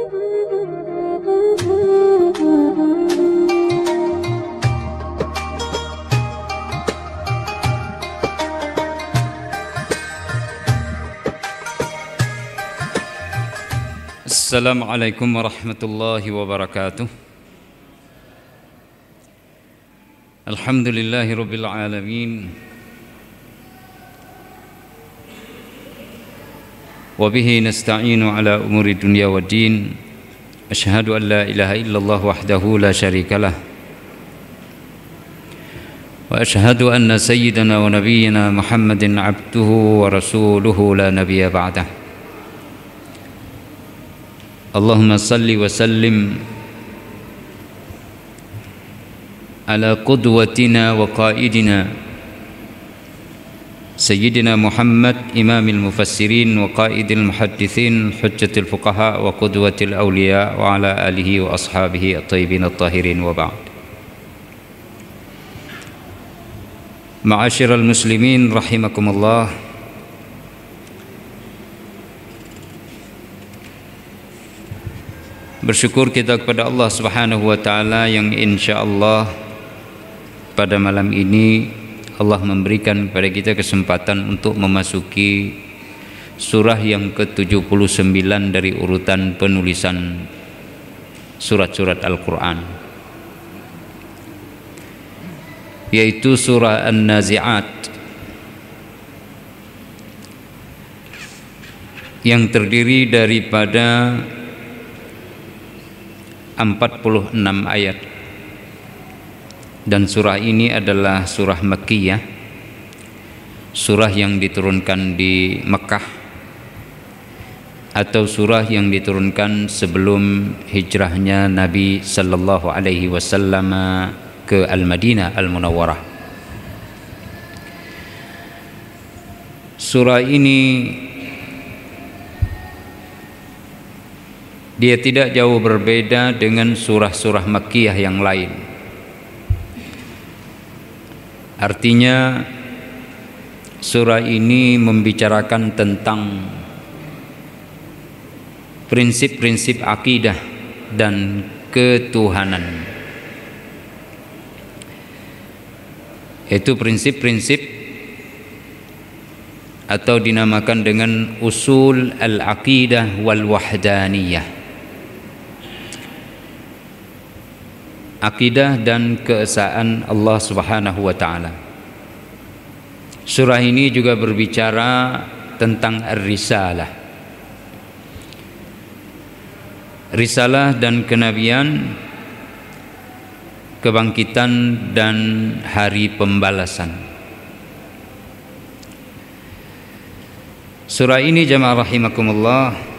Assalamualaikum warahmatullahi wabarakatuh. Alhamdulillahi rabbil alamin. Wa bihi nasta'inu ala umuri dunya waddin. Asyhadu an la ilaha illallah wahdahu la syarikalah. Wa asyhadu anna sayyidana wa nabiyyana Muhammadin abduhu wa rasuluhu la nabiyya ba'dah. Allahumma salli wa sallim ala qudwatina wa qaidina Sayyidina Muhammad imamil mufassirin wa qaidil muhaddithin hujjatil fuqaha wa qudwatil awliya wa ala alihi wa ashabihi at-tayyibin at-tahirin wa ba'd. Ma'asyiral muslimin rahimakumullah. Bersyukur kita kepada Allah Subhanahu wa taala yang insyaallah pada malam ini Allah memberikan kepada kita kesempatan untuk memasuki surah yang ke-79 dari urutan penulisan surat-surat Al-Qur'an, yaitu surah An-Nazi'at yang terdiri daripada 46 ayat, dan surah ini adalah surah Makkiyah, surah yang diturunkan di Mekah atau surah yang diturunkan sebelum hijrahnya Nabi sallallahu alaihi wasallam ke Al-Madinah Al-Munawwarah. Surah ini dia tidak jauh berbeda dengan surah-surah Makkiyah yang lain. Artinya surah ini membicarakan tentang prinsip-prinsip akidah dan ketuhanan. Itu prinsip-prinsip atau dinamakan dengan usul al-aqidah wal wahdaniyah. Akidah dan keesaan Allah Subhanahu wa taala. Surah ini juga berbicara tentang ar-risalah. Risalah dan kenabian, kebangkitan dan hari pembalasan. Surah ini jamaah rahimakumullah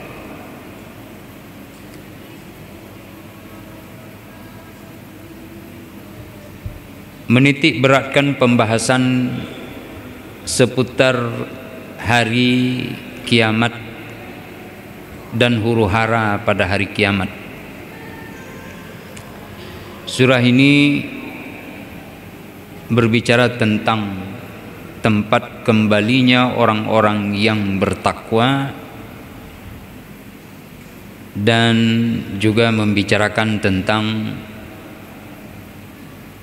menitik beratkan pembahasan seputar hari kiamat dan huru-hara pada hari kiamat. Surah ini berbicara tentang tempat kembalinya orang-orang yang bertakwa dan juga membicarakan tentang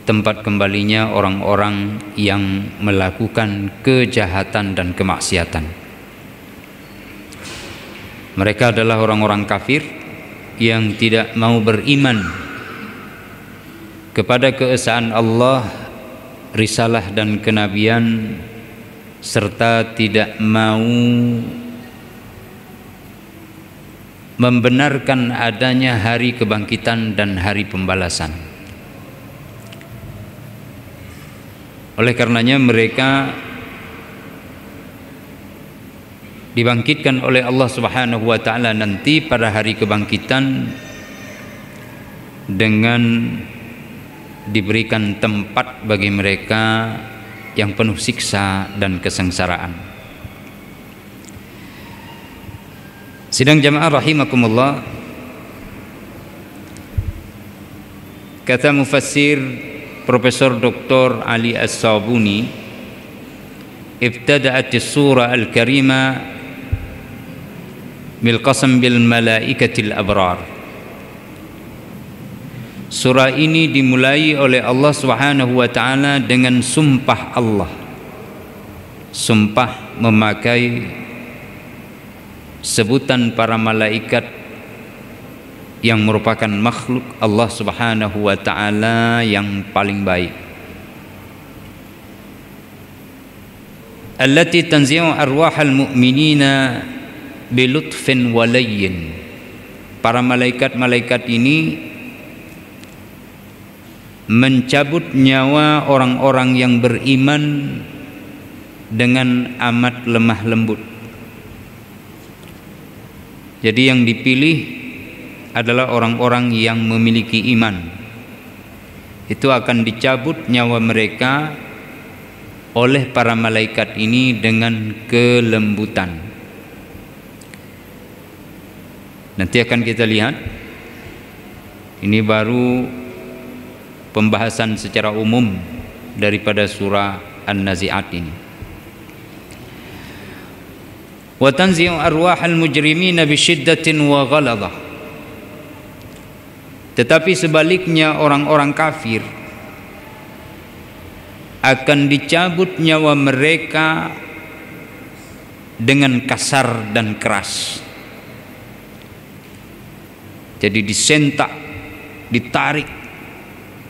tempat kembalinya orang-orang yang melakukan kejahatan dan kemaksiatan. Mereka adalah orang-orang kafir yang tidak mau beriman kepada keesaan Allah, risalah dan kenabian, serta tidak mau membenarkan adanya hari kebangkitan dan hari pembalasan. Oleh karenanya mereka dibangkitkan oleh Allah Subhanahu wa taala nanti pada hari kebangkitan dengan diberikan tempat bagi mereka yang penuh siksa dan kesengsaraan. Sidang jamaah rahimakumullah, kata mufassir Profesor Dr. Ali As-Sabuni, ibtada'at as-surah al-karimah bil qasam bil malaikatil abrar. Surah ini dimulai oleh Allah Subhanahu wa taala dengan sumpah Allah. Sumpah memakai sebutan para malaikat yang merupakan makhluk Allah Subhanahu wa taala yang paling baik. Allati tanzi'u arwahal mu'minina bilutfin walayyin. Para malaikat-malaikat ini mencabut nyawa orang-orang yang beriman dengan amat lemah lembut. Jadi yang dipilih adalah orang-orang yang memiliki iman. Itu akan dicabut nyawa mereka oleh para malaikat ini dengan kelembutan. Nanti akan kita lihat. Ini baru pembahasan secara umum daripada surah An-Nazi'at ini. Wa tanzi'u arwahal mujrimina bisyiddatin wa ghaladhah. Tetapi sebaliknya orang-orang kafir akan dicabut nyawa mereka dengan kasar dan keras. Jadi disentak, ditarik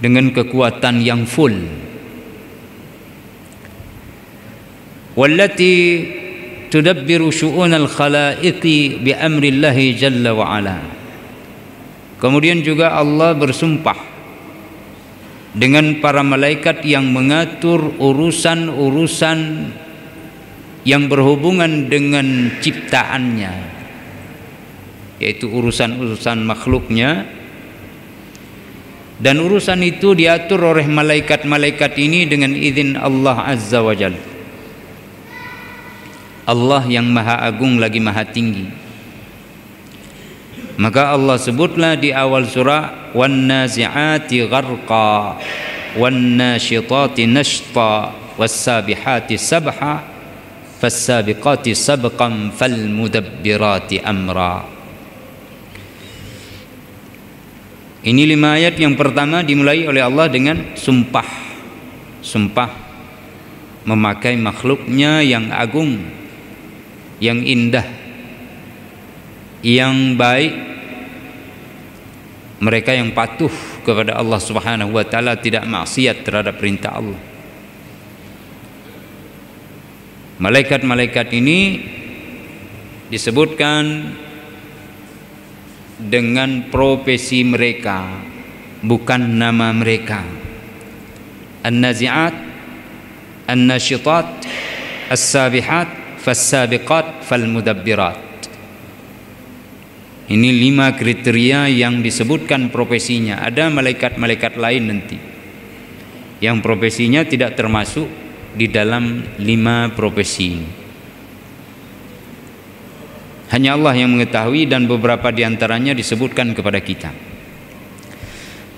dengan kekuatan yang full. Wallati tudabbiru syu'unal khalaiqi bi amrillahi jalla wa ala. Kemudian juga Allah bersumpah dengan para malaikat yang mengatur urusan-urusan yang berhubungan dengan ciptaannya, yaitu urusan-urusan makhluknya. Dan urusan itu diatur oleh malaikat-malaikat ini dengan izin Allah Azza wa Jalla. Allah yang maha agung lagi maha tinggi. Maka Allah sebutlah di awal surah, wan nazi'ati gharqa wan nasyitati nashta was sabihati sabha fas sabiqati sabqan fal mudabbirati amra. Ini 5 ayat yang pertama dimulai oleh Allah dengan sumpah. Sumpah memakai makhluknya yang agung, yang indah, yang baik. Mereka yang patuh kepada Allah Subhanahu wa taala, tidak maksiat terhadap perintah Allah. Malaikat-malaikat ini disebutkan dengan profesi mereka, bukan nama mereka. An-Nazi'at, An-Nasyitat, As-Sabihat, Fas-Sabiqat, Fal-Mudabbirat. Ini 5 kriteria yang disebutkan profesinya. Ada malaikat-malaikat lain nanti yang profesinya tidak termasuk di dalam 5 profesi ini. Hanya Allah yang mengetahui, dan beberapa di antaranya disebutkan kepada kita.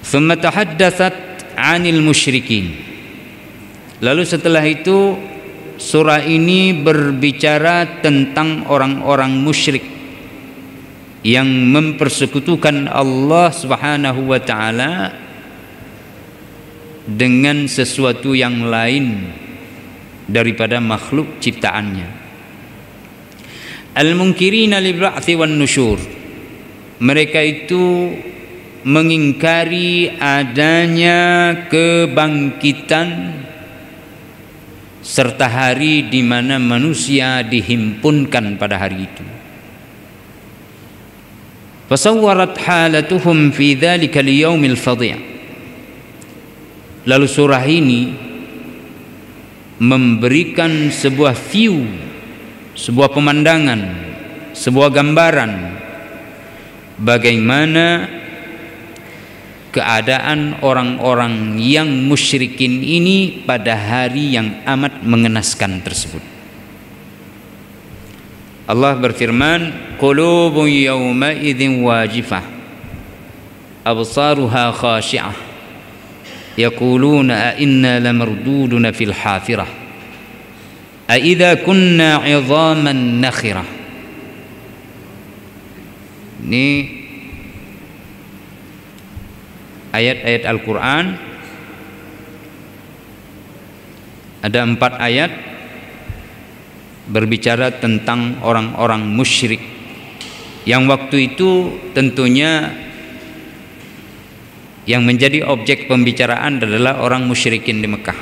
Thumma tahaddatsat 'anil musyrikin. Lalu setelah itu surah ini berbicara tentang orang-orang musyrik yang mempersekutukan Allah Subhanahu wa taala dengan sesuatu yang lain daripada makhluk ciptaannya. Al-munkirina lil ba'thi wan nusyur. Mereka itu mengingkari adanya kebangkitan serta hari di mana manusia dihimpunkan pada hari itu. Fasawwarat halatuhum fi dzalika al-yaumil fadhi'. Lalu surah ini memberikan sebuah view, sebuah pemandangan, sebuah gambaran bagaimana keadaan orang-orang yang musyrikin ini pada hari yang amat mengenaskan tersebut. Allah berfirman, qulubun yawma idzin wajifah absaruha khashi'ah yaquluna a inna lamarduduna fil hafirah أَإِذَا كُنَّا عِظَامًا نَخِرَةً. Ini ayat-ayat Al-Quran. Ada 4 ayat berbicara tentang orang-orang musyrik yang waktu itu tentunya yang menjadi objek pembicaraan adalah orang musyrikin di Mekah.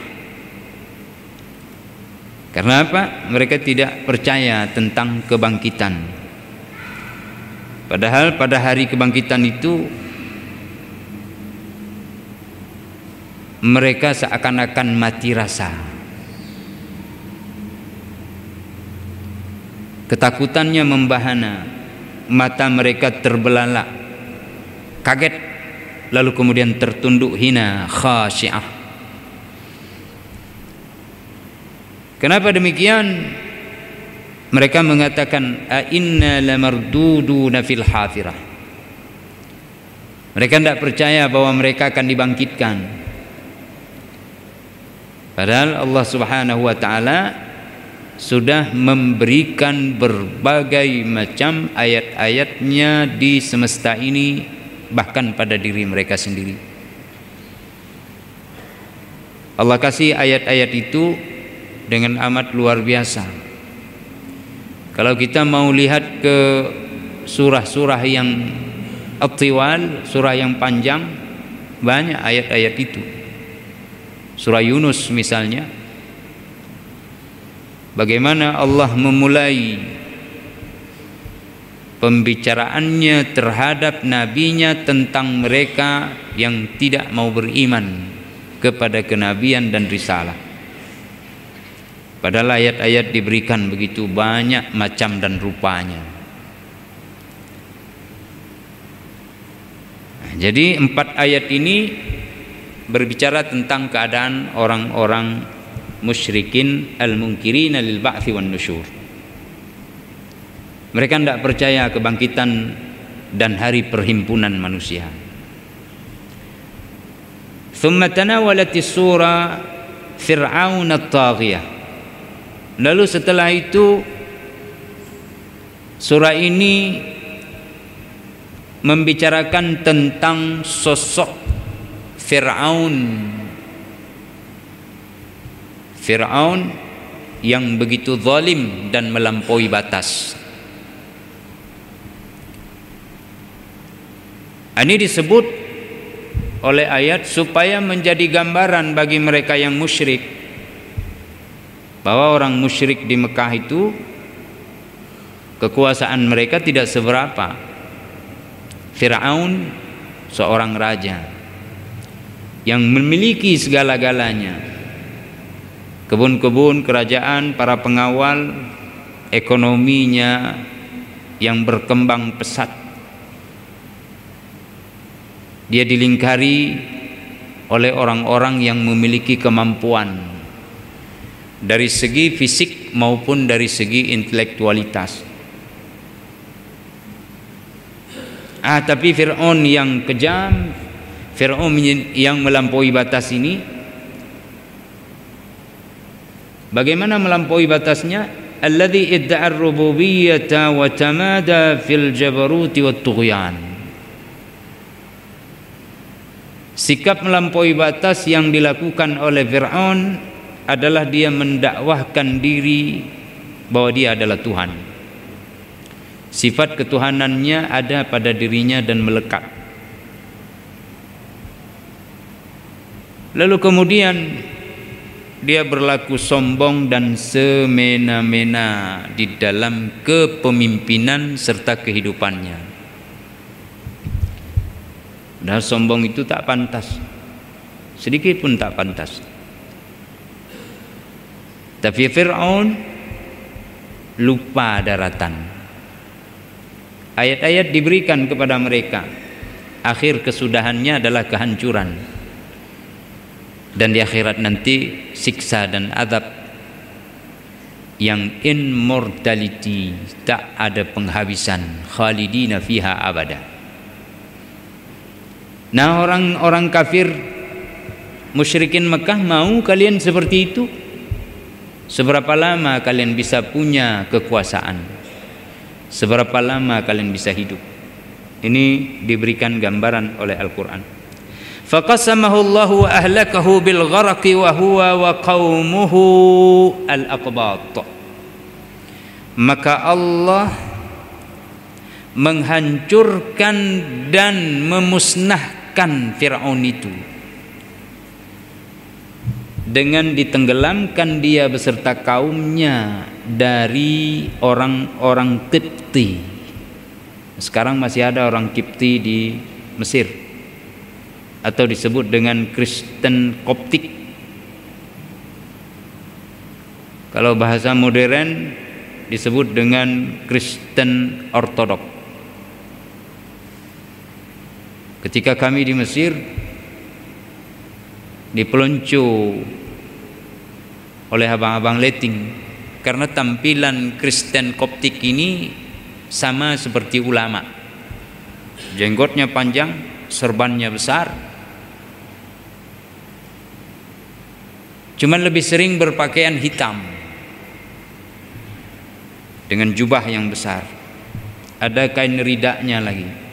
Karena apa? Mereka tidak percaya tentang kebangkitan. Padahal pada hari kebangkitan itu mereka seakan-akan mati rasa. Ketakutannya membahana, mata mereka terbelalak, kaget, lalu kemudian tertunduk hina, khasyiah. Kenapa demikian? Mereka mengatakan, a inna lamarduduna fil hafirah. Mereka tidak percaya bahwa mereka akan dibangkitkan. Padahal Allah Subhanahu wa taala sudah memberikan berbagai macam ayat-ayatnya di semesta ini, bahkan pada diri mereka sendiri. Allah kasih ayat-ayat itu dengan amat luar biasa. Kalau kita mau lihat ke surah-surah yang at-tiwal, surah yang panjang, banyak ayat-ayat itu. Surah Yunus misalnya, bagaimana Allah memulai pembicaraannya terhadap nabinya tentang mereka yang tidak mau beriman kepada kenabian dan risalah. Padahal ayat-ayat diberikan begitu banyak macam dan rupanya. Jadi 4 ayat ini berbicara tentang keadaan orang-orang musyrikin al-munkirina lil ba'thi wan nusyur. Mereka tidak percaya kebangkitan dan hari perhimpunan manusia. Thumma tanawalatis surah Fir'aun at-taghiyah. Lalu setelah itu surah ini membicarakan tentang sosok Fir'aun yang begitu zalim dan melampaui batas. Ini disebut oleh ayat supaya menjadi gambaran bagi mereka yang musyrik, bahwa orang musyrik di Mekah itu kekuasaan mereka tidak seberapa. Fir'aun seorang raja yang memiliki segala-galanya, kebun-kebun kerajaan, para pengawal, ekonominya yang berkembang pesat. Dia dilingkari oleh orang-orang yang memiliki kemampuan dari segi fisik maupun dari segi intelektualitas. Tapi Fir'aun yang kejam, Fir'aun yang melampaui batas ini, bagaimana melampaui batasnya? Alladzi idda'a ar-rububiyyata wa tamada fil jabaruti wat tughyan. Sikap melampaui batas yang dilakukan oleh Fir'aun adalah dia mendakwahkan diri bahwa dia adalah Tuhan. Sifat ketuhanannya ada pada dirinya dan melekat. Lalu kemudian dia berlaku sombong dan semena-mena di dalam kepemimpinan serta kehidupannya. Dan sombong itu tak pantas, sedikit pun tak pantas. Tapi Fir'aun lupa daratan. Ayat-ayat diberikan kepada mereka, akhir kesudahannya adalah kehancuran, dan di akhirat nanti siksa dan azab yang immortality, tak ada penghabisan, khalidina fiha abada. Nah, orang-orang kafir musyrikin Mekah mau kalian seperti itu? Seberapa lama kalian bisa punya kekuasaan? Seberapa lama kalian bisa hidup? Ini diberikan gambaran oleh Al-Quran. Faqasamahu Allahu wa ahlakahu bil gharaqi wa huwa wa qaumuhu al-aqbat. Maka Allah menghancurkan dan memusnahkan Fir'aun itu dengan ditenggelamkan dia beserta kaumnya dari orang-orang Qibti. Sekarang masih ada orang Qibti di Mesir, atau disebut dengan Kristen Koptik. Kalau bahasa modern disebut dengan Kristen Ortodok. Ketika kami di Mesir dipelonco oleh abang-abang letting karena tampilan Kristen Koptik ini sama seperti ulama. Jenggotnya panjang, serbannya besar. Cuman lebih sering berpakaian hitam dengan jubah yang besar. Ada kain ridaknya lagi.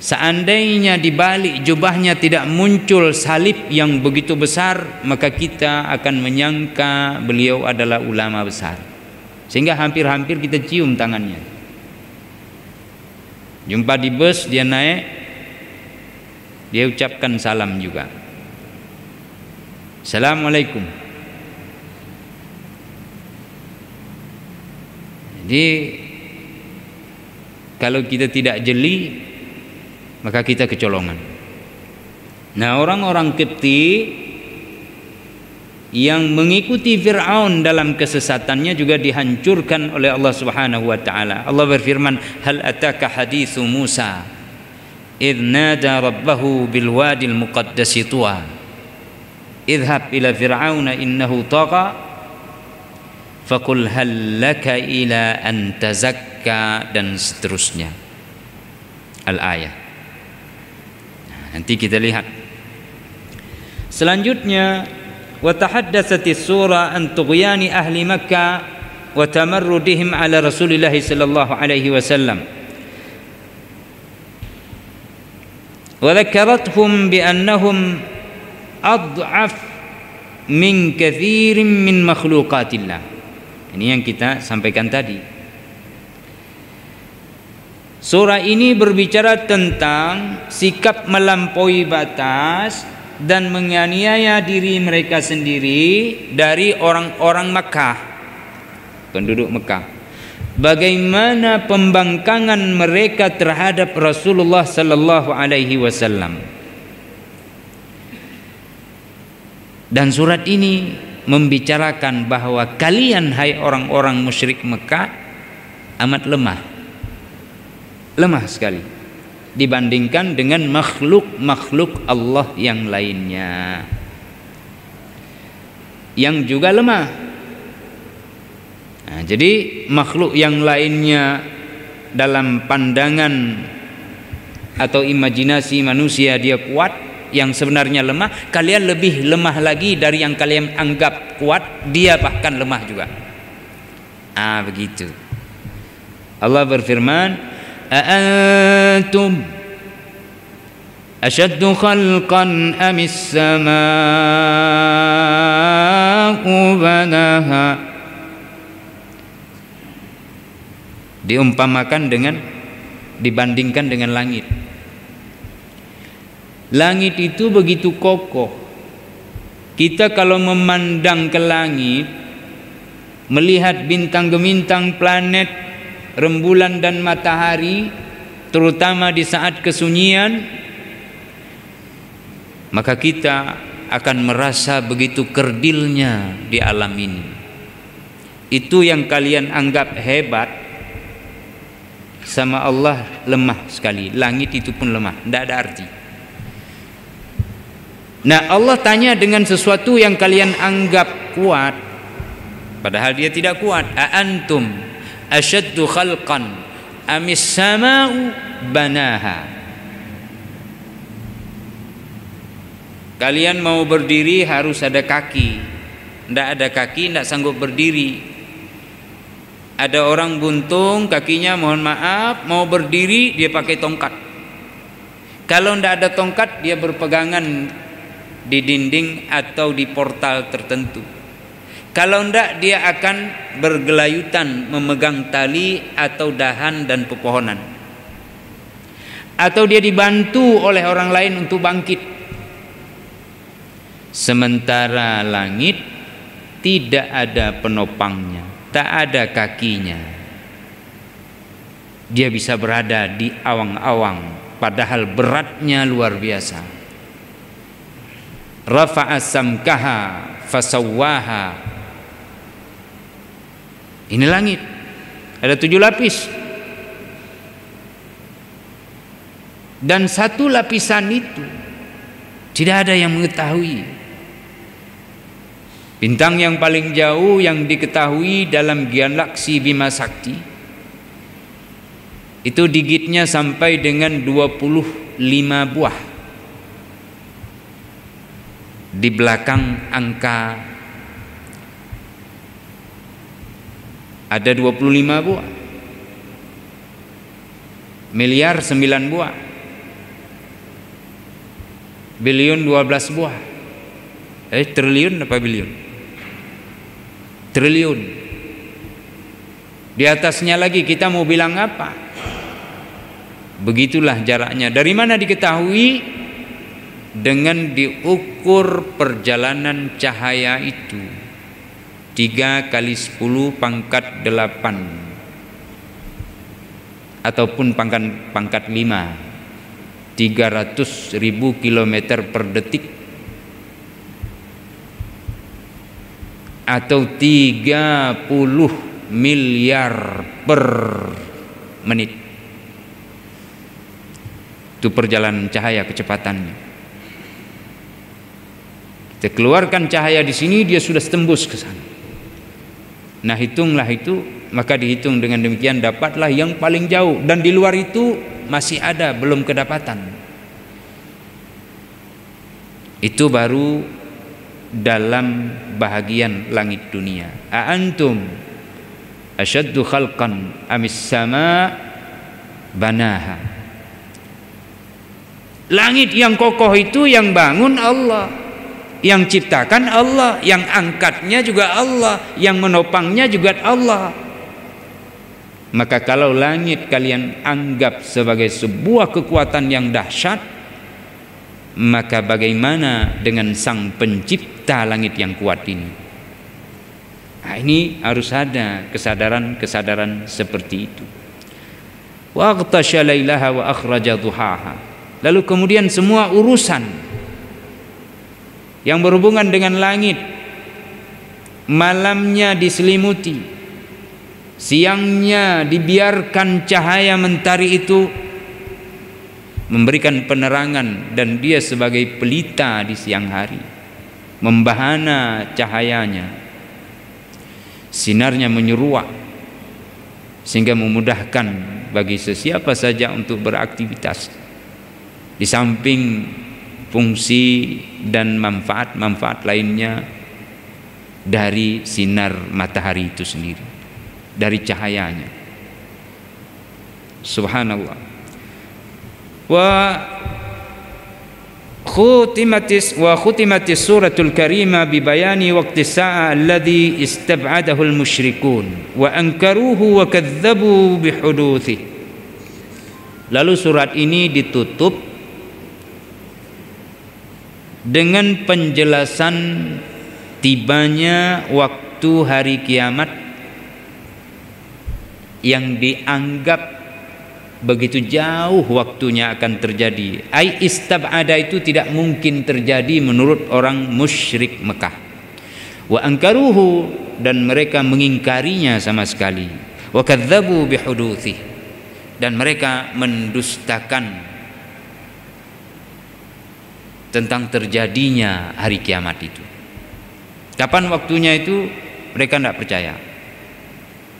Seandainya di balik jubahnya tidak muncul salib yang begitu besar, maka kita akan menyangka beliau adalah ulama besar. Sehingga hampir-hampir kita cium tangannya. Jumpa di bus, dia naik, dia ucapkan salam juga. Assalamualaikum. Jadi kalau kita tidak jeli, maka kita kecolongan. Nah, orang-orang Qibti yang mengikuti Fir'aun dalam kesesatannya juga dihancurkan oleh Allah Subhanahu wa taala. Allah berfirman, "Hal ataka haditsu Musa idh nada rabbahu bil wadil muqaddasi tuwa idhhab ila fir'auna innahu tagha faqul hal laka ila an tazakka," dan seterusnya. Al-ayah. Nanti kita lihat. Selanjutnya, wa tahaddatsatis surah an tughyani ahli Makkah wa tamarrudihim ala Rasulillah sallallahu alaihi wasallam. Wa dzakarathum bi annahum ad'af min katsirin min makhluqatillah. Ini yang kita sampaikan tadi. Surah ini berbicara tentang sikap melampaui batas dan menganiaya diri mereka sendiri dari orang-orang Makkah, penduduk Makkah. Bagaimana pembangkangan mereka terhadap Rasulullah sallallahu alaihi wasallam. Dan surat ini membicarakan bahwa kalian, hai orang-orang musyrik Mekah, amat lemah. Lemah sekali dibandingkan dengan makhluk-makhluk Allah yang lainnya yang juga lemah. Nah, jadi makhluk yang lainnya dalam pandangan atau imajinasi manusia dia kuat, yang sebenarnya lemah. Kalian lebih lemah lagi dari yang kalian anggap kuat, dia bahkan lemah juga. Begitu. Allah berfirman, أأنتم أشد خلقا أم السماء بناها. Diumpamakan dengan, dibandingkan dengan langit. Langit itu begitu kokoh. Kita kalau memandang ke langit, melihat bintang-bintang, planet, rembulan dan matahari, terutama di saat kesunyian, maka kita akan merasa begitu kerdilnya di alam ini. Itu yang kalian anggap hebat, sama Allah lemah sekali. Langit itu pun lemah, tidak ada arti. Nah, Allah tanya dengan sesuatu yang kalian anggap kuat, padahal dia tidak kuat. Antum asyaddu khalqan amis sama'u banaha. Kalian mau berdiri harus ada kaki. Tidak ada kaki, tidak sanggup berdiri. Ada orang buntung, kakinya mohon maaf, mau berdiri dia pakai tongkat. Kalau tidak ada tongkat, dia berpegangan di dinding atau di portal tertentu. Kalau tidak, dia akan bergelayutan memegang tali atau dahan dan pepohonan. Atau dia dibantu oleh orang lain untuk bangkit. Sementara langit tidak ada penopangnya, tak ada kakinya. Dia bisa berada di awang-awang, padahal beratnya luar biasa. Rafa'a samkaha fasawwaha. Ini langit, ada 7 lapis. Dan satu lapisan itu tidak ada yang mengetahui. Bintang yang paling jauh yang diketahui dalam galaksi Bima Sakti itu digitnya sampai dengan 25 buah. Di belakang angka ada 25 buah. Miliar 9 buah. Bilion 12 buah. Triliun apa bilion? Triliun. Di atasnya lagi kita mau bilang apa? Begitulah jaraknya. Dari mana diketahui? Dengan diukur perjalanan cahaya itu 3 kali 10 pangkat 8 ataupun pangkat 5, 300.000 km per detik, atau 30 miliar per menit. Itu perjalanan cahaya kecepatannya. Kita keluarkan cahaya di sini, dia sudah tembus ke sana. Nah, hitunglah itu, maka dihitung dengan demikian dapatlah yang paling jauh, dan di luar itu masih ada belum kedapatan. Itu baru dalam bahagian langit dunia. A'antum asyaddu khalqan amis sama banaha. Langit yang kokoh itu yang bangun Allah, yang ciptakan Allah, yang angkatnya juga Allah, yang menopangnya juga Allah. Maka kalau langit kalian anggap sebagai sebuah kekuatan yang dahsyat, maka bagaimana dengan sang pencipta langit yang kuat ini? Nah, ini harus ada kesadaran seperti itu. Wa aghtasha lailaha wa akhraja duhaha. Lalu kemudian semua urusan yang berhubungan dengan langit, malamnya diselimuti, siangnya dibiarkan cahaya mentari itu memberikan penerangan, dan dia sebagai pelita di siang hari, membahana cahayanya, sinarnya menyeruak sehingga memudahkan bagi sesiapa saja untuk beraktivitas. Di samping fungsi dan manfaat-manfaat lainnya dari sinar matahari itu sendiri, dari cahayanya. Subhanallah. Wa khutimatis suratul karimah bi bayani waqti sa'a alladhi istab'adahu al-musyrikun wa ankaruhu wa kadzdzabu bi huduthi. Lalu surat ini ditutup dengan penjelasan tibanya waktu hari kiamat yang dianggap begitu jauh waktunya akan terjadi. Ai istab'ada itu tidak mungkin terjadi menurut orang musyrik Mekah. Wa ankaruhu, dan mereka mengingkarinya sama sekali. Wa kadzdzabu bihudutsih, dan mereka mendustakan tentang terjadinya hari kiamat itu. Kapan waktunya itu mereka tidak percaya.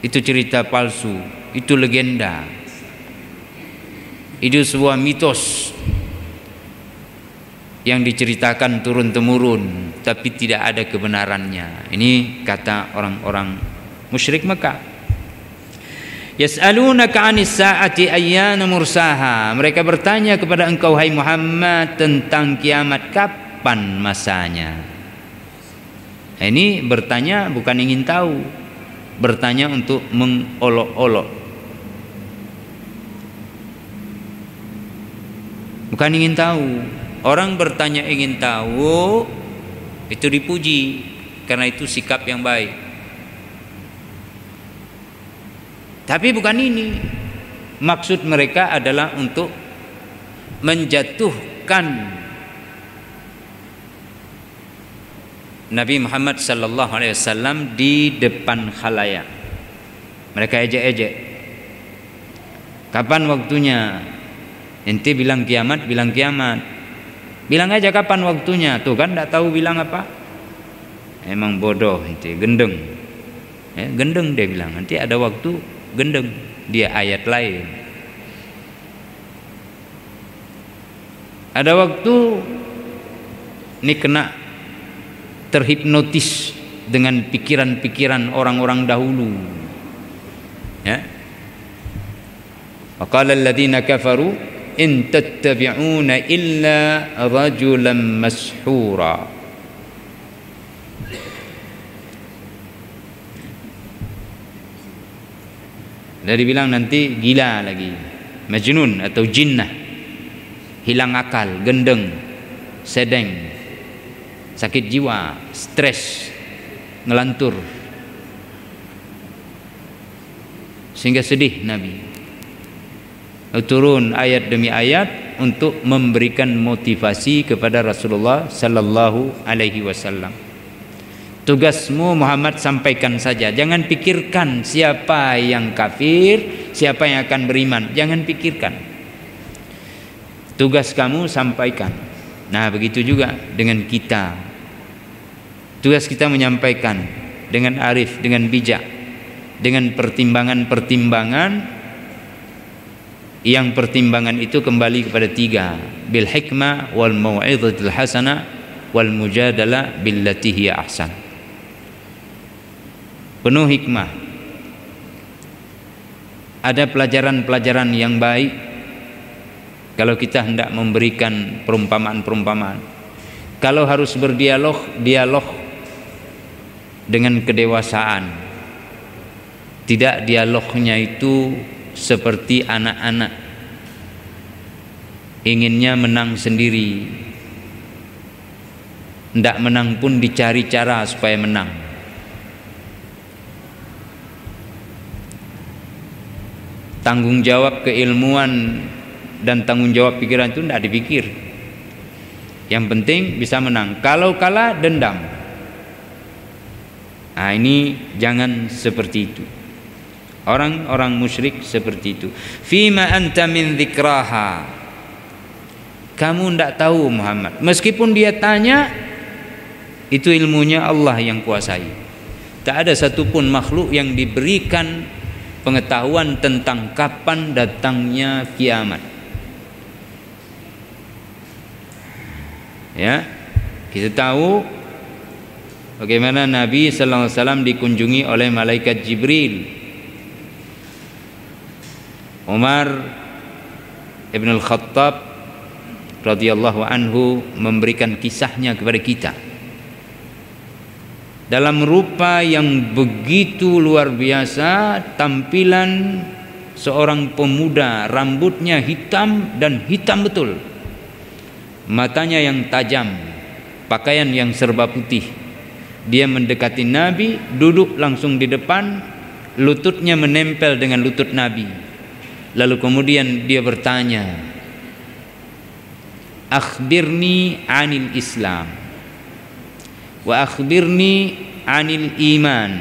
Itu cerita palsu, itu legenda, itu sebuah mitos yang diceritakan turun-temurun tapi tidak ada kebenarannya. Ini kata orang-orang musyrik Mekah. Yas'alunaka 'anis sa'ati ayyana mursaha. Mereka bertanya kepada engkau hai Muhammad tentang kiamat, kapan masanya. Nah, ini bertanya bukan ingin tahu, bertanya untuk mengolok-olok. Bukan ingin tahu. Orang bertanya ingin tahu itu dipuji, karena itu sikap yang baik. Tapi bukan ini. Maksud mereka adalah untuk menjatuhkan Nabi Muhammad sallallahu alaihi wasallam di depan khalayak. Mereka ejek-ejek. Kapan waktunya? Ente bilang kiamat, bilang kiamat. Bilang aja kapan waktunya. Tuh kan enggak tahu bilang apa. Emang bodoh ente, gendeng. Gendeng dia bilang. Nanti ada waktu gendeng, dia ayat lain. Ada waktu ini kena terhipnotis dengan pikiran-pikiran orang-orang dahulu. Ya. Waqala alladziina kafaru in tattabi'una illa rajulan mashhura. Dari bilang nanti gila lagi, majnun atau jinnah, hilang akal, gendeng, sedeng, sakit jiwa, stres, ngelantur, sehingga sedih Nabi. Turun ayat demi ayat untuk memberikan motivasi kepada Rasulullah sallallahu alaihi wasallam. Tugasmu Muhammad sampaikan saja, jangan pikirkan siapa yang kafir, siapa yang akan beriman, jangan pikirkan. Tugas kamu sampaikan. Nah, begitu juga dengan kita. Tugas kita menyampaikan dengan arif, dengan bijak, dengan pertimbangan-pertimbangan yang pertimbangan itu kembali kepada tiga, bil hikmah wal mau'izatil hasanah wal mujadalah billati hiya ahsan. Penuh hikmah. Ada pelajaran-pelajaran yang baik kalau kita hendak memberikan perumpamaan-perumpamaan. Kalau harus berdialog, dialog dengan kedewasaan. Tidak dialognya itu seperti anak-anak inginnya menang sendiri. Hendak menang pun dicari cara supaya menang. Tanggung jawab keilmuan dan tanggung jawab pikiran itu tidak dipikir. Yang penting bisa menang. Kalau kalah, dendam. Nah, ini jangan seperti itu. Orang-orang musyrik seperti itu. Fima anta min dzikraha. Kamu tidak tahu Muhammad. Meskipun dia tanya, itu ilmunya Allah yang kuasai. Tak ada satupun makhluk yang diberikan pengetahuan tentang kapan datangnya kiamat. Ya, kita tahu bagaimana Nabi sallallahu alaihi wasallam dikunjungi oleh malaikat Jibril. Umar Ibn al-Khattab radhiyallahu anhu memberikan kisahnya kepada kita dalam rupa yang begitu luar biasa. Tampilan seorang pemuda, rambutnya hitam dan hitam betul, matanya yang tajam, pakaian yang serba putih. Dia mendekati Nabi, duduk langsung di depan, lututnya menempel dengan lutut Nabi. Lalu kemudian dia bertanya, akhbirni anil Islam wa akhbirni anil iman.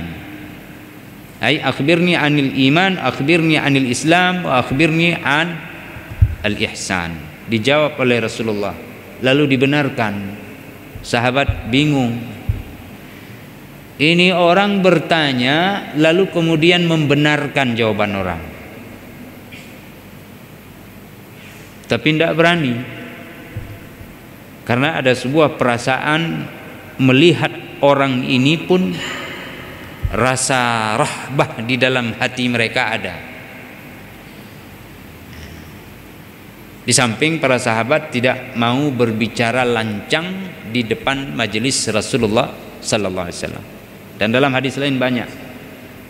Ay akhbirni anil iman, akhbirni anil Islam, wa akhbirni an al-ihsan. Dijawab oleh Rasulullah, lalu dibenarkan. Sahabat bingung. Ini orang bertanya lalu kemudian membenarkan jawaban orang. Tapi tidak berani. Karena ada sebuah perasaan melihat orang ini pun rasa rahbah di dalam hati mereka ada. Di samping para sahabat tidak mau berbicara lancang di depan majelis Rasulullah sallallahu alaihi wasallam. Dan dalam hadis lain banyak,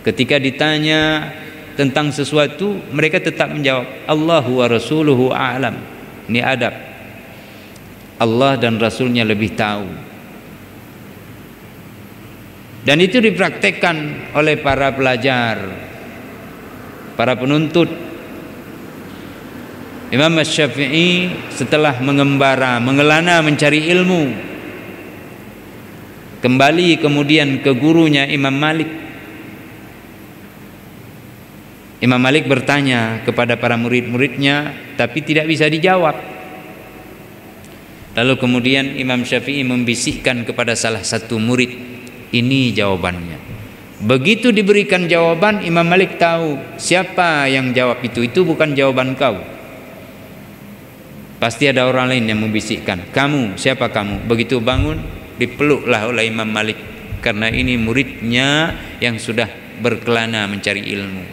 ketika ditanya tentang sesuatu mereka tetap menjawab Allahu wa rasuluhu a'lam. Ini adab. Allah dan Rasulnya lebih tahu. Dan itu dipraktekkan oleh para pelajar, para penuntut. Imam Syafi'i setelah mengembara, mengelana mencari ilmu, kembali kemudian ke gurunya Imam Malik. Imam Malik bertanya kepada para murid-muridnya, tapi tidak bisa dijawab. Lalu kemudian Imam Syafi'i membisikkan kepada salah satu murid, ini jawabannya. Begitu diberikan jawaban, Imam Malik tahu siapa yang jawab itu bukan jawaban kau. Pasti ada orang lain yang membisikkan, kamu, siapa kamu? Begitu bangun, dipeluklah oleh Imam Malik, karena ini muridnya yang sudah berkelana mencari ilmu.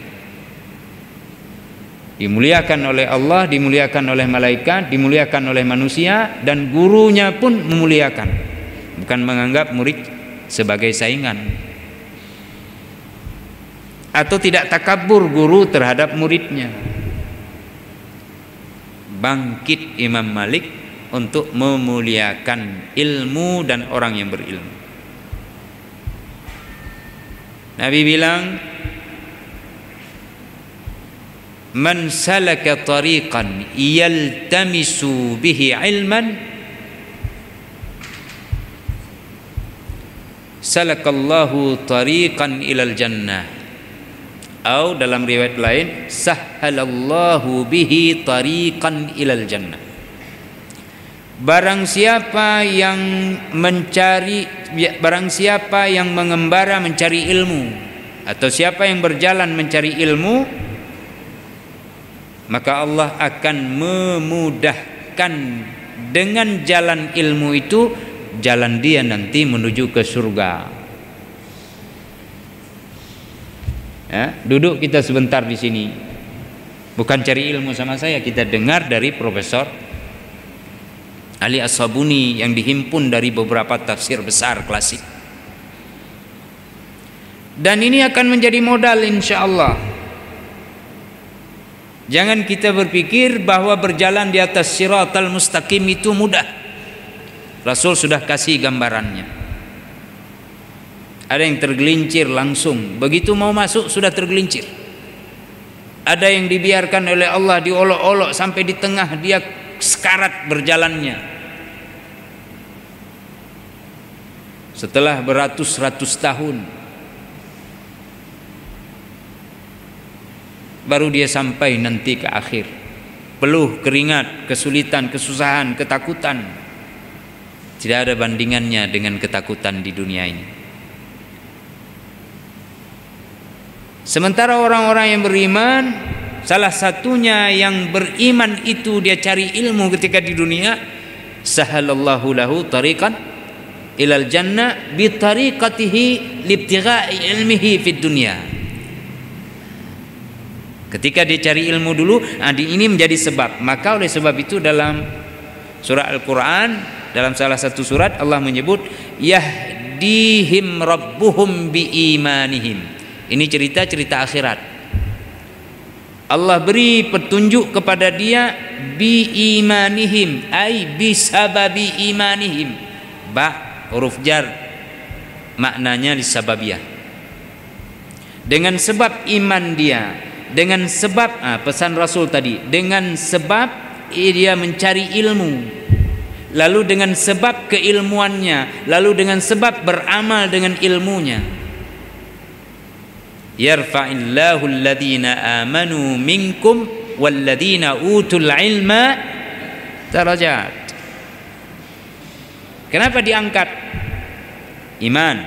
Dimuliakan oleh Allah, dimuliakan oleh malaikat, dimuliakan oleh manusia, dan gurunya pun memuliakan, bukan menganggap murid sebagai saingan. Atau tidak takabur guru terhadap muridnya. Bangkit Imam Malik untuk memuliakan ilmu dan orang yang berilmu. Nabi bilang, man salaka tariqan yaltamisu bihi ilman salakallahu tariqan ilal jannah. Atau dalam riwayat lain, sahhalallahu bihi tariqan ilal jannah. Barang siapa yang mengembara mencari ilmu, atau siapa yang berjalan mencari ilmu, maka Allah akan memudahkan dengan jalan ilmu itu jalan dia nanti menuju ke surga. Ya, duduk kita sebentar di sini, bukan cari ilmu sama saya, kita dengar dari Profesor Ali As-Sabuni yang dihimpun dari beberapa tafsir besar klasik. Dan ini akan menjadi modal insya Allah. Jangan kita berpikir bahwa berjalan di atas siratal mustaqim itu mudah. Rasul sudah kasih gambarannya. Ada yang tergelincir langsung, begitu mau masuk sudah tergelincir. Ada yang dibiarkan oleh Allah diolok-olok sampai di tengah dia sekarat berjalannya. Setelah beratus-ratus tahun baru dia sampai nanti ke akhir. Peluh keringat, kesulitan, kesusahan, ketakutan. Tidak ada bandingannya dengan ketakutan di dunia ini. Sementara orang-orang yang beriman, salah satunya yang beriman itu dia cari ilmu ketika di dunia, sahalallahu lahu tariqan ilal jannah bi tariqatihi libtigha'i ilmihi fid dunya. Ketika dia cari ilmu dulu, ini menjadi sebab. Maka oleh sebab itu dalam surah Al-Quran, dalam salah satu surat Allah menyebut yahdihim rabbuhum bi imanihim. Ini cerita-cerita akhirat. Allah beri petunjuk kepada dia bi imanihim, ay bi sababi imanihim. Ba huruf jar maknanya lisababiyah. Dengan sebab iman dia, dengan sebab pesan Rasul tadi, dengan sebab dia mencari ilmu, lalu dengan sebab keilmuannya, lalu dengan sebab beramal dengan ilmunya. Yarfa'illahu alladhina amanu minkum walladhina utul ilma darajat. Kenapa diangkat? Iman.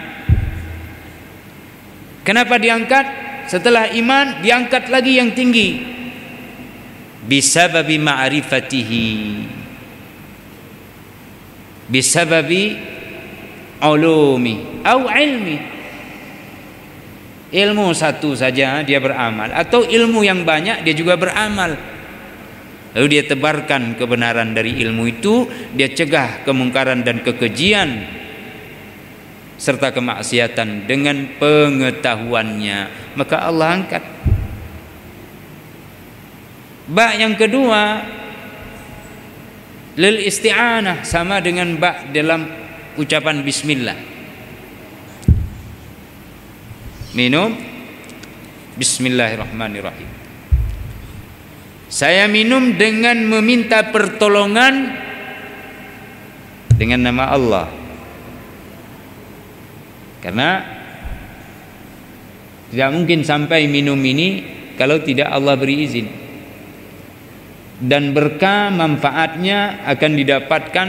Kenapa diangkat? Setelah iman diangkat lagi yang tinggi. Bisababi ma'rifatihi, bisababi ulumi au ilmi. Ilmu satu saja dia beramal, atau ilmu yang banyak dia juga beramal. Lalu dia tebarkan kebenaran dari ilmu itu, dia cegah kemungkaran dan kekejian serta kemaksiatan dengan pengetahuannya, maka Allah angkat. Ba yang kedua lil isti'anah, sama dengan ba dalam ucapan bismillah. Minum bismillahirrahmanirrahim. Saya minum dengan meminta pertolongan dengan nama Allah. Karena tidak mungkin sampai minum ini kalau tidak Allah beri izin. Dan berkah manfaatnya akan didapatkan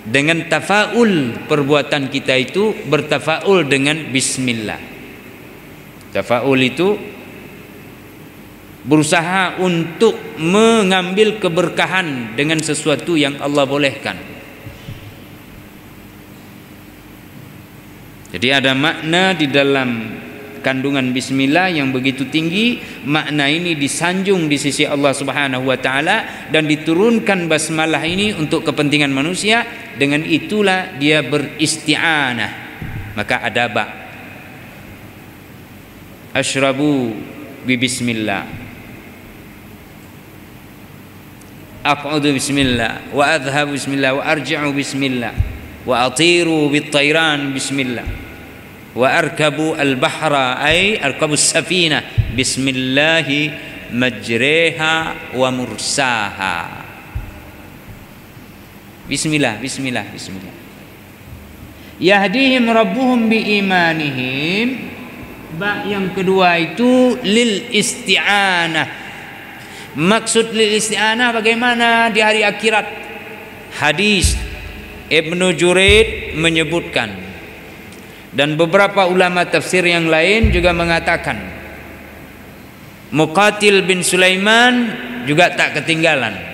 dengan tafaul, perbuatan kita itu bertafaul dengan bismillah. Tafaul itu berusaha untuk mengambil keberkahan dengan sesuatu yang Allah bolehkan. Jadi ada makna di dalam kandungan bismillah yang begitu tinggi. Makna ini disanjung di sisi Allah Subhanahu wa taala dan diturunkan basmalah ini untuk kepentingan manusia. Dengan itulah dia beristi'anah. Maka ada ba. Ashrabu bi bismillah. Aq'udu bismillah wa adhhabu bismillah wa arji'u bismillah wa atiru bit tayran bismillah wa arkabu al-bahra ay arkabu as-safina bismillahi majriha wa mursaha. Bismillah, bismillah, bismillah. Yahdihim rabbuhum bi imanihim. Ba yang kedua itu lil isti'anah. Maksud lil isti'anah bagaimana di hari akhirat? Hadis Ibnu Juraid menyebutkan, dan beberapa ulama tafsir yang lain juga mengatakan, Muqatil bin Sulaiman juga tak ketinggalan.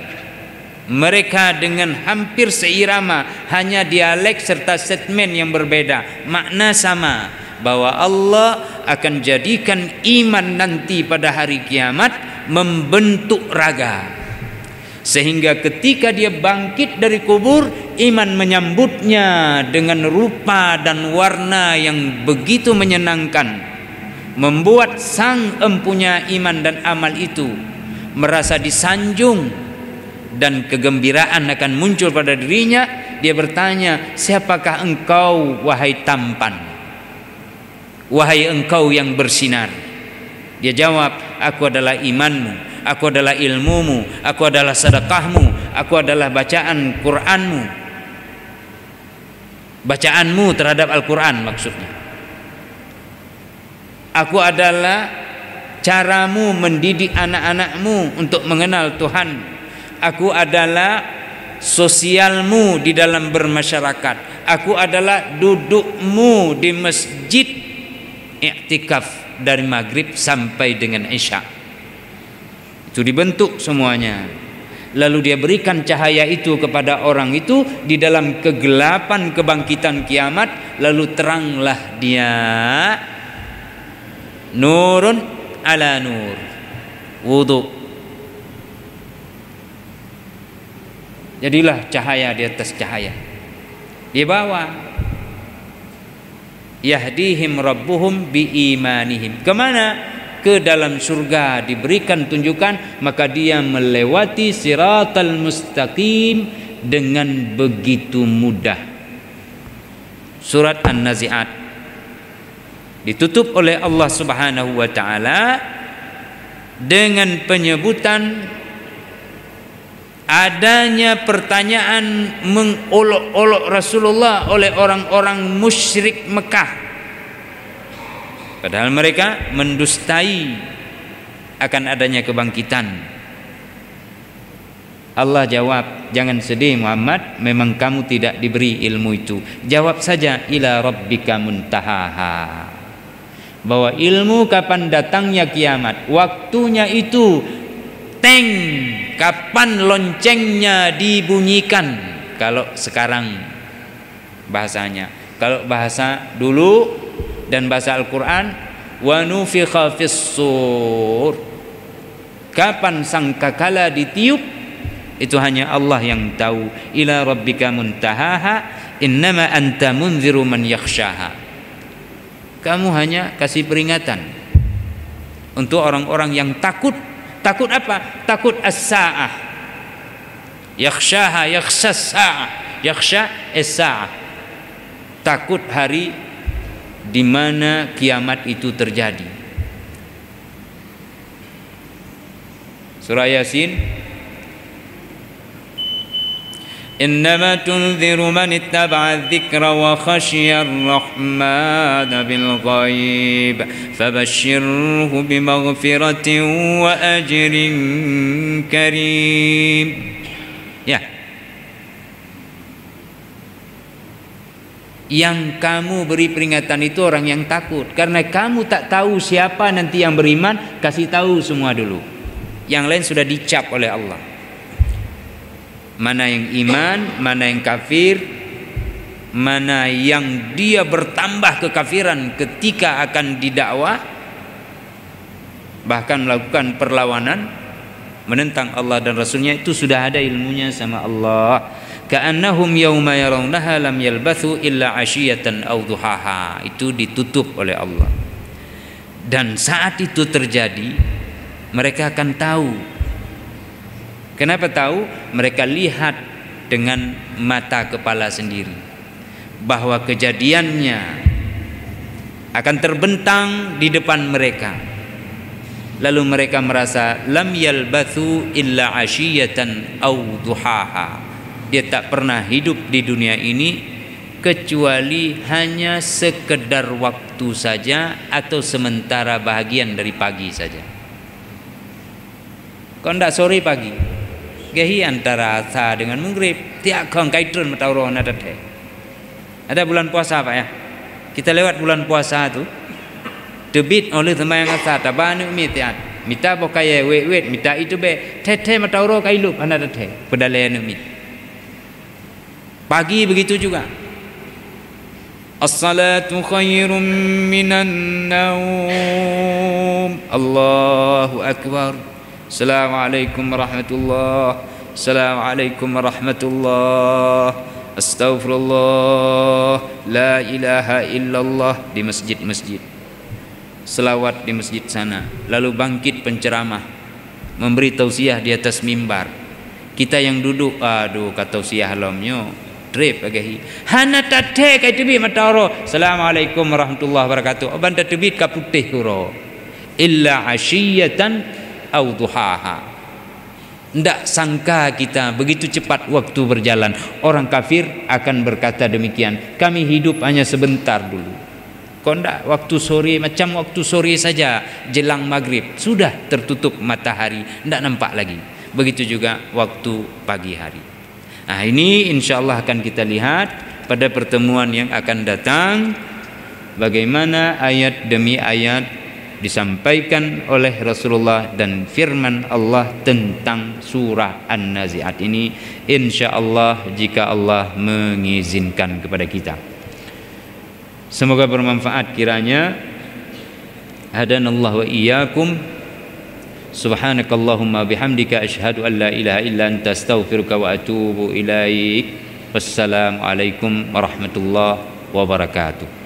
Mereka dengan hampir seirama, hanya dialek serta statement yang berbeda, makna sama, bahwa Allah akan jadikan iman nanti pada hari kiamat membentuk raga, sehingga ketika dia bangkit dari kubur, iman menyambutnya dengan rupa dan warna yang begitu menyenangkan, membuat sang empunya iman dan amal itu merasa disanjung dan kegembiraan akan muncul pada dirinya. Dia bertanya, siapakah engkau wahai tampan, wahai engkau yang bersinar? Dia jawab, aku adalah imanmu, aku adalah ilmumu, aku adalah sedekahmu, aku adalah bacaan Qur'anmu, bacaanmu terhadap Al-Quran maksudnya. Aku adalah caramu mendidik anak-anakmu untuk mengenal Tuhan. Aku adalah sosialmu di dalam bermasyarakat. Aku adalah dudukmu di masjid i'tikaf dari maghrib sampai dengan isya. Itu dibentuk semuanya. Lalu dia berikan cahaya itu kepada orang itu di dalam kegelapan kebangkitan kiamat. Lalu teranglah dia, nurun ala nur, wudu. Jadilah cahaya di atas cahaya. Dia bawa, yahdihim rabbuhum bi imanihim. Kemana? Ke dalam surga diberikan tunjukan, maka dia melewati siratal mustaqim dengan begitu mudah. Surat An-Nazi'at ditutup oleh Allah Subhanahu wa taala dengan penyebutan adanya pertanyaan mengolok-olok Rasulullah oleh orang-orang musyrik Mekah, padahal mereka mendustai akan adanya kebangkitan. Allah jawab, jangan sedih Muhammad, memang kamu tidak diberi ilmu itu. Jawab saja, ila rabbika muntahaha, bahwa ilmu kapan datangnya kiamat, waktunya itu teng, kapan loncengnya dibunyikan. Kalau sekarang bahasanya, kalau bahasa dulu dan bahasa Al-Quran, wa nufikha fis-sur, Kapan sangkakala ditiup itu hanya Allah yang tahu. Ila rabbika muntahaha innama anta munziru man yakhshaha. Kamu hanya kasih peringatan untuk orang-orang yang takut. Takut apa? Takut as-sa'ah. Yakhshaha, yakhshas sa'ah. Yakhsha as-sa'ah. Takut hari di mana kiamat itu terjadi. Surah Yasin. Innama tunziru man ittaba'a dzikra wa khasyiya ar-rahmana bil ghaib fabashshirhu bimaghfiratin wa ajrin karim. Ya. Yang kamu beri peringatan itu orang yang takut, karena kamu tak tahu siapa nanti yang beriman, kasih tahu semua dulu. Yang lain sudah dicap oleh Allah. Mana yang iman, mana yang kafir, mana yang dia bertambah kekafiran ketika akan didakwah, bahkan melakukan perlawanan menentang Allah dan Rasulnya, itu sudah ada ilmunya sama Allah. Ka'annahum yawma yarawnaha lam yalbathu illa 'ashiyatan aw duhaha. Itu ditutup oleh Allah. Dan saat itu terjadi, mereka akan tahu. Kenapa tahu? Mereka lihat dengan mata kepala sendiri bahwa kejadiannya akan terbentang di depan mereka. Lalu mereka merasa lam yalbathu illa 'ashiyatan aw duhaha. Dia tak pernah hidup di dunia ini kecuali hanya sekedar waktu saja atau sementara bahagian dari pagi saja. Kau ndak sore pagi, gehi antara asa dengan maghrib, tiak kong kaitun matauroh nada teh. Ada bulan puasa Pak ya. Kita lewat bulan puasa tu, debit oleh temayang asa tabanu mitiat. Mita bokaya wet mita itu be teh matauroh kailup nada teh. Pedalayan mit. Pagi begitu juga. As-salatu khairum minan naum. Allahu akbar. Assalamualaikum warahmatullahi. Assalamualaikum warahmatullahi. Astaghfirullah. La ilaha illallah di masjid-masjid. Selawat di masjid sana. Lalu bangkit penceramah memberi tausiah di atas mimbar. Kita yang duduk, aduh kata tausiah lomnyo trip agahi. Hana tate kai tibit mataro. Assalamualaikum warahmatullahi wabarakatuh. Oban tibit ka putih kuro. Illa ashiyatan au duhaha. Ndak sangka kita begitu cepat waktu berjalan. Orang kafir akan berkata demikian. Kami hidup hanya sebentar dulu. Kau ndak waktu sore, macam waktu sore saja jelang maghrib sudah tertutup matahari, ndak nampak lagi. Begitu juga waktu pagi hari. Nah ini insya Allah akan kita lihat pada pertemuan yang akan datang, bagaimana ayat demi ayat disampaikan oleh Rasulullah dan firman Allah tentang surah An-Nazi'at ini, insya Allah jika Allah mengizinkan kepada kita. Semoga bermanfaat kiranya. Hadanallahu wa iyyakum. Subhanakallahumma bihamdika asyhadu an la ilaha illa anta astaghfiruka wa atubu ilaik. Wassalamualaikum warahmatullahi wabarakatuh.